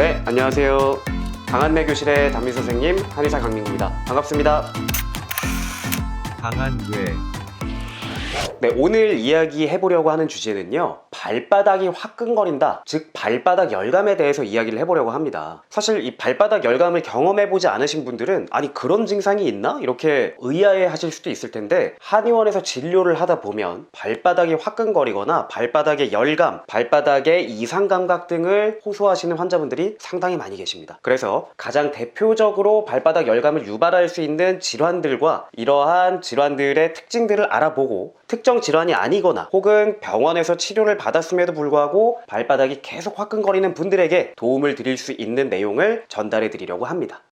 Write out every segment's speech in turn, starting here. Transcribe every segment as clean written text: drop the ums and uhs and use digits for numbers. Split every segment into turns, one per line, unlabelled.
네, 안녕하세요. 강한내 교실의 담임 선생님 한의사 강민구입니다. 반갑습니다.
강한뇌.
네, 오늘 이야기해보려고 하는 주제는요, 발바닥이 화끈거린다, 즉 발바닥 열감에 대해서 이야기를 해보려고 합니다. 사실 이 발바닥 열감을 경험해보지 않으신 분들은 아니 그런 증상이 있나? 이렇게 의아해 하실 수도 있을 텐데, 한의원에서 진료를 하다 보면 발바닥이 화끈거리거나 발바닥의 열감, 발바닥의 이상 감각 등을 호소하시는 환자분들이 상당히 많이 계십니다. 그래서 가장 대표적으로 발바닥 열감을 유발할 수 있는 질환들과 이러한 질환들의 특징들을 알아보고, 특정 질환이 아니거나 혹은 병원에서 치료를 받았음에도 불구하고 발바닥이 계속 화끈거리는 분들에게 도움을 드릴 수 있는 내용을 전달해 드리려고 합니다.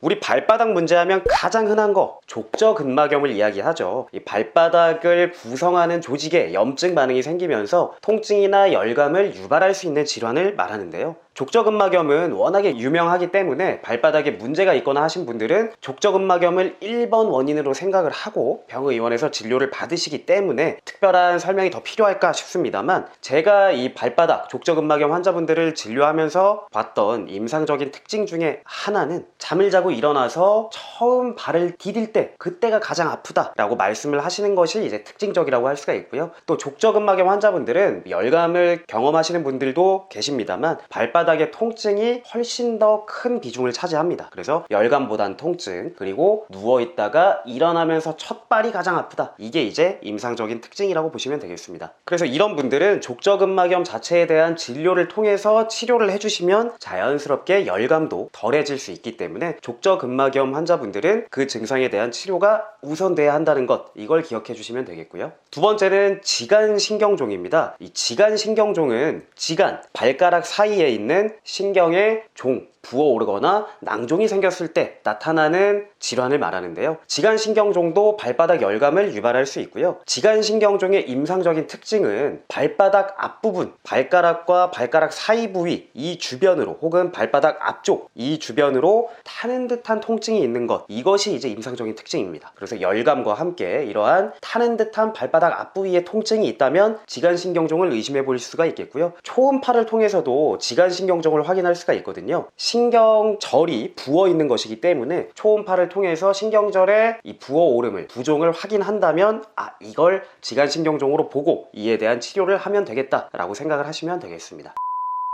우리 발바닥 문제하면 가장 흔한 거 족저근막염을 이야기하죠. 이 발바닥을 구성하는 조직에 염증 반응이 생기면서 통증이나 열감을 유발할 수 있는 질환을 말하는데요. 족저근막염은 워낙에 유명하기 때문에 발바닥에 문제가 있거나 하신 분들은 족저근막염을 1번 원인으로 생각을 하고 병의원에서 진료를 받으시기 때문에 특별한 설명이 더 필요할까 싶습니다만, 제가 이 발바닥 족저근막염 환자분들을 진료하면서 봤던 임상적인 특징 중에 하나는 잠을 자고 일어나서 처음 발을 디딜 때 그때가 가장 아프다 라고 말씀을 하시는 것이 이제 특징적이라고 할 수가 있고요. 또 족저근막염 환자분들은 열감을 경험하시는 분들도 계십니다만 발바닥의 통증이 훨씬 더 큰 비중을 차지합니다. 그래서 열감보단 통증, 그리고 누워있다가 일어나면서 첫 발이 가장 아프다, 이게 이제 임상적인 특징이라고 보시면 되겠습니다. 그래서 이런 분들은 족저근막염 자체에 대한 진료를 통해서 치료를 해주시면 자연스럽게 열감도 덜해질 수 있기 때문에 족저근막염 환자분들은 그 증상에 대한 치료가 우선돼야 한다는 것, 이걸 기억해 주시면 되겠고요. 두 번째는 지간신경종입니다. 이 지간신경종은 지간, 발가락 사이에 있는 신경의 종, 부어오르거나 낭종이 생겼을 때 나타나는 질환을 말하는데요. 지간신경종도 발바닥 열감을 유발할 수 있고요. 지간신경종의 임상적인 특징은 발바닥 앞부분, 발가락과 발가락 사이 부위 이 주변으로 혹은 발바닥 앞쪽 이 주변으로 타는 듯한 통증이 있는 것, 이것이 이제 임상적인 특징입니다. 그래서 열감과 함께 이러한 타는 듯한 발바닥 앞부위에 통증이 있다면 지간신경종을 의심해 볼 수가 있겠고요. 초음파를 통해서도 지간신경종을 확인할 수가 있거든요. 신경절이 부어 있는 것이기 때문에 초음파를 통해서 신경절의 이 부어오름을, 부종을 확인한다면 이걸 지간신경종으로 보고 이에 대한 치료를 하면 되겠다라고 생각을 하시면 되겠습니다.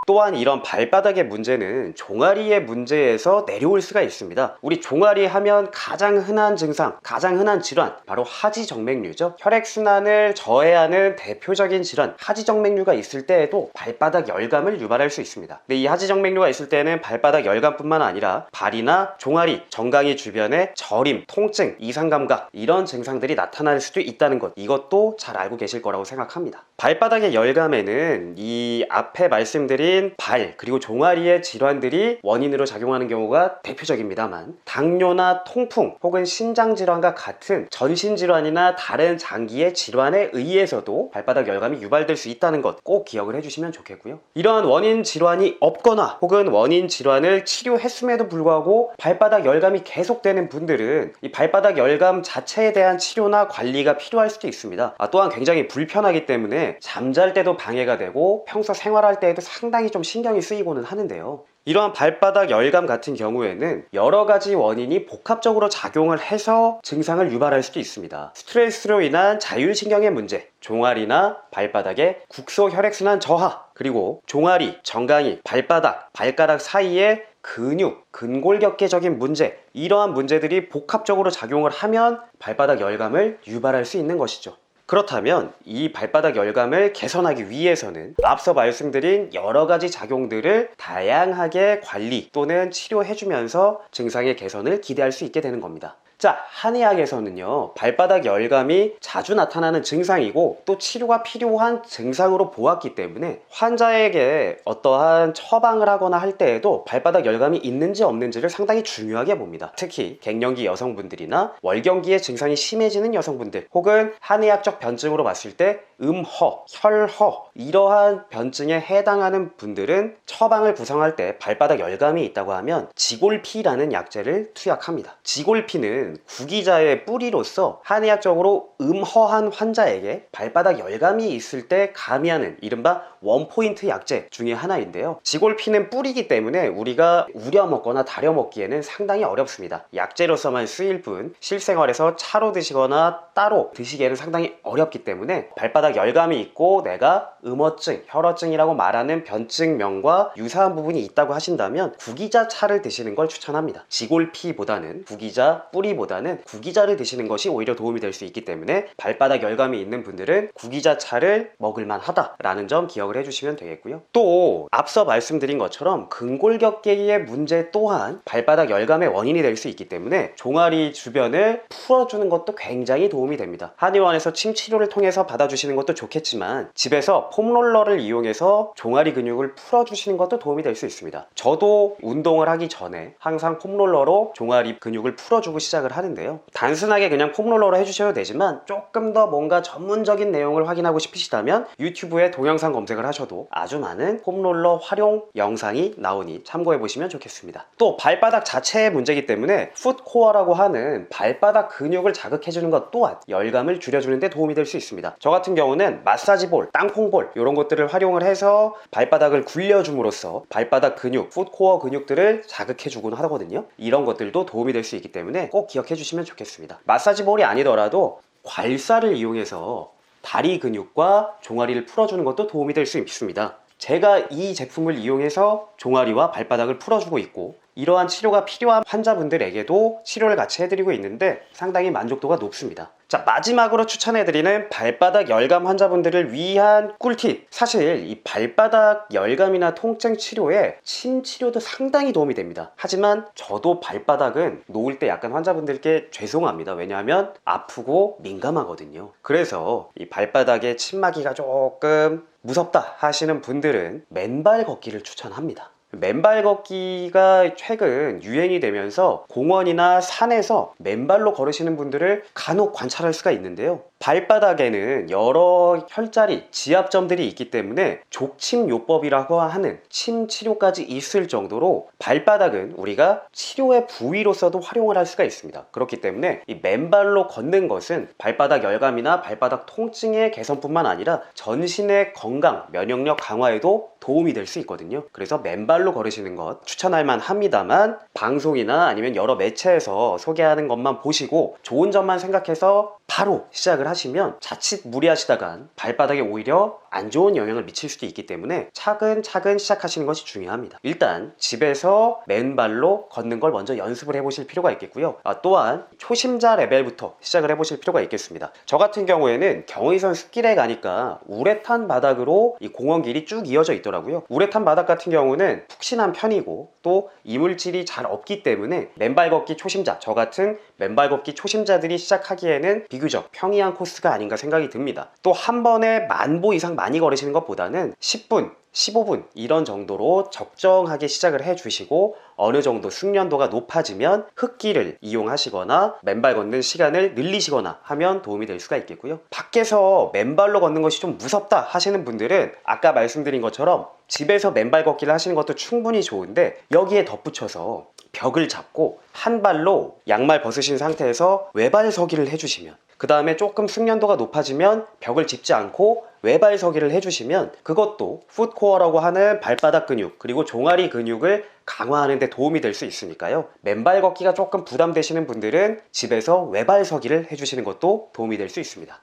또한 이런 발바닥의 문제는 종아리의 문제에서 내려올 수가 있습니다. 우리 종아리 하면 가장 흔한 증상, 가장 흔한 질환, 바로 하지정맥류죠. 혈액순환을 저해하는 대표적인 질환, 하지정맥류가 있을 때에도 발바닥 열감을 유발할 수 있습니다. 근데 이 하지정맥류가 있을 때는 발바닥 열감뿐만 아니라 발이나 종아리, 정강이 주변에 저림, 통증, 이상감각, 이런 증상들이 나타날 수도 있다는 것, 이것도 잘 알고 계실 거라고 생각합니다. 발바닥의 열감에는 이 앞에 말씀드린 발 그리고 종아리의 질환들이 원인으로 작용하는 경우가 대표적입니다만, 당뇨나 통풍 혹은 신장질환과 같은 전신질환이나 다른 장기의 질환에 의해서도 발바닥 열감이 유발될 수 있다는 것 꼭 기억을 해주시면 좋겠고요. 이러한 원인 질환이 없거나 혹은 원인 질환을 치료했음에도 불구하고 발바닥 열감이 계속되는 분들은 이 발바닥 열감 자체에 대한 치료나 관리가 필요할 수도 있습니다. 또한 굉장히 불편하기 때문에 잠잘 때도 방해가 되고 평소 생활할 때에도 상당히 좀 신경이 쓰이고는 하는데요. 이러한 발바닥 열감 같은 경우에는 여러 가지 원인이 복합적으로 작용을 해서 증상을 유발할 수도 있습니다. 스트레스로 인한 자율신경의 문제, 종아리나 발바닥의 국소 혈액순환 저하, 그리고 종아리, 정강이, 발바닥, 발가락 사이에 근육, 근골격계적인 문제, 이러한 문제들이 복합적으로 작용을 하면 발바닥 열감을 유발할 수 있는 것이죠. 그렇다면 이 발바닥 열감을 개선하기 위해서는 앞서 말씀드린 여러 가지 작용들을 다양하게 관리 또는 치료해주면서 증상의 개선을 기대할 수 있게 되는 겁니다. 자, 한의학에서는요, 발바닥 열감이 자주 나타나는 증상이고 또 치료가 필요한 증상으로 보았기 때문에 환자에게 어떠한 처방을 하거나 할 때에도 발바닥 열감이 있는지 없는지를 상당히 중요하게 봅니다. 특히 갱년기 여성분들이나 월경기의 증상이 심해지는 여성분들, 혹은 한의학적 변증으로 봤을 때 음허, 혈허 이러한 변증에 해당하는 분들은 처방을 구성할 때 발바닥 열감이 있다고 하면 지골피라는 약재를 투약합니다. 지골피는 구기자의 뿌리로서 한의학적으로 음허한 환자에게 발바닥 열감이 있을 때 가미하는 이른바 원포인트 약재 중에 하나인데요. 지골피는 뿌리기 때문에 우리가 우려 먹거나 달여 먹기에는 상당히 어렵습니다. 약재로서만 쓰일 뿐 실생활에서 차로 드시거나 따로 드시기에는 상당히 어렵기 때문에 발바닥 열감이 있고 내가 음허증, 혈허증이라고 말하는 변증명과 유사한 부분이 있다고 하신다면 구기자 차를 드시는 걸 추천합니다. 지골피보다는 구기자 뿌리보다는 구기자를 드시는 것이 오히려 도움이 될 수 있기 때문에 발바닥 열감이 있는 분들은 구기자 차를 먹을만 하다라는 점 기억을 해주시면 되겠고요. 또 앞서 말씀드린 것처럼 근골격계의 문제 또한 발바닥 열감의 원인이 될 수 있기 때문에 종아리 주변을 풀어주는 것도 굉장히 도움이 됩니다. 한의원에서 침 치료를 통해서 받아주시는 것도 좋겠지만 집에서 폼롤러를 이용해서 종아리 근육을 풀어주시는 것도 도움이 될 수 있습니다. 저도 운동을 하기 전에 항상 폼롤러로 종아리 근육을 풀어주고 시작을 하는데요. 단순하게 그냥 폼롤러로 해주셔도 되지만 조금 더 뭔가 전문적인 내용을 확인하고 싶으시다면 유튜브에 동영상 검색을 하셔도 아주 많은 폼롤러 활용 영상이 나오니 참고해 보시면 좋겠습니다. 또 발바닥 자체의 문제이기 때문에 풋코어라고 하는 발바닥 근육을 자극해주는 것 또한 열감을 줄여주는 데 도움이 될 수 있습니다. 저 같은 경우는 마사지볼, 땅콩볼 이런 것들을 활용을 해서 발바닥을 굴려줌으로써 발바닥 근육, 풋코어 근육들을 자극해주곤 하거든요. 이런 것들도 도움이 될 수 있기 때문에 꼭 기억해 주시면 좋겠습니다. 마사지볼이 아니더라도 괄사를 이용해서 다리 근육과 종아리를 풀어주는 것도 도움이 될 수 있습니다. 제가 이 제품을 이용해서 종아리와 발바닥을 풀어주고 있고 이러한 치료가 필요한 환자분들에게도 치료를 같이 해드리고 있는데 상당히 만족도가 높습니다. 자, 마지막으로 추천해드리는 발바닥 열감 환자분들을 위한 꿀팁. 사실 이 발바닥 열감이나 통증 치료에 침 치료도 상당히 도움이 됩니다. 하지만 저도 발바닥은 놓을 때 약간 환자분들께 죄송합니다. 왜냐하면 아프고 민감하거든요. 그래서 이 발바닥에 침 맞기가 조금 무섭다 하시는 분들은 맨발 걷기를 추천합니다. 맨발 걷기가 최근 유행이 되면서 공원이나 산에서 맨발로 걸으시는 분들을 간혹 관찰할 수가 있는데요. 발바닥에는 여러 혈자리, 지압점들이 있기 때문에 족침요법이라고 하는 침 치료까지 있을 정도로 발바닥은 우리가 치료의 부위로서도 활용을 할 수가 있습니다. 그렇기 때문에 이 맨발로 걷는 것은 발바닥 열감이나 발바닥 통증의 개선뿐만 아니라 전신의 건강, 면역력 강화에도 도움이 될 수 있거든요. 그래서 맨발로 걸으시는 것 추천할 만합니다만 방송이나 아니면 여러 매체에서 소개하는 것만 보시고 좋은 점만 생각해서 바로 시작을 하시면 자칫 무리하시다간 발바닥에 오히려 안 좋은 영향을 미칠 수도 있기 때문에 차근차근 시작하시는 것이 중요합니다. 일단 집에서 맨발로 걷는 걸 먼저 연습을 해보실 필요가 있겠고요. 또한 초심자 레벨부터 시작을 해보실 필요가 있겠습니다. 저 같은 경우에는 경의선 숲길에 가니까 우레탄 바닥으로 이 공원길이 쭉 이어져 있더라고요. 우레탄 바닥 같은 경우는 푹신한 편이고 또 이물질이 잘 없기 때문에 맨발 걷기 초심자, 저 같은 맨발 걷기 초심자들이 시작하기에는 비교적 평이한 코스가 아닌가 생각이 듭니다. 또 한 번에 만보 이상 많이 걸으시는 것보다는 10분, 15분 이런 정도로 적정하게 시작을 해주시고 어느 정도 숙련도가 높아지면 흙길을 이용하시거나 맨발 걷는 시간을 늘리시거나 하면 도움이 될 수가 있겠고요. 밖에서 맨발로 걷는 것이 좀 무섭다 하시는 분들은 아까 말씀드린 것처럼 집에서 맨발 걷기를 하시는 것도 충분히 좋은데 여기에 덧붙여서 벽을 잡고 한 발로 양말 벗으신 상태에서 외발 서기를 해주시면 그 다음에 조금 숙련도가 높아지면 벽을 짚지 않고 외발 서기를 해주시면 그것도 풋코어라고 하는 발바닥 근육 그리고 종아리 근육을 강화하는 데 도움이 될 수 있으니까요. 맨발 걷기가 조금 부담되시는 분들은 집에서 외발 서기를 해주시는 것도 도움이 될 수 있습니다.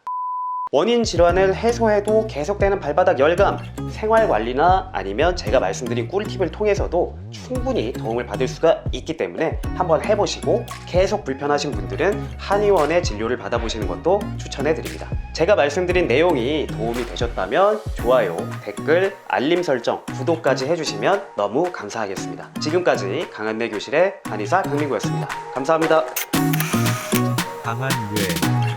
원인 질환을 해소해도 계속되는 발바닥 열감, 생활관리나 아니면 제가 말씀드린 꿀팁을 통해서도 충분히 도움을 받을 수가 있기 때문에 한번 해보시고 계속 불편하신 분들은 한의원의 진료를 받아보시는 것도 추천해드립니다. 제가 말씀드린 내용이 도움이 되셨다면 좋아요, 댓글, 알림 설정, 구독까지 해주시면 너무 감사하겠습니다. 지금까지 강한내 교실의 한의사 강민구였습니다. 감사합니다.
강한뇌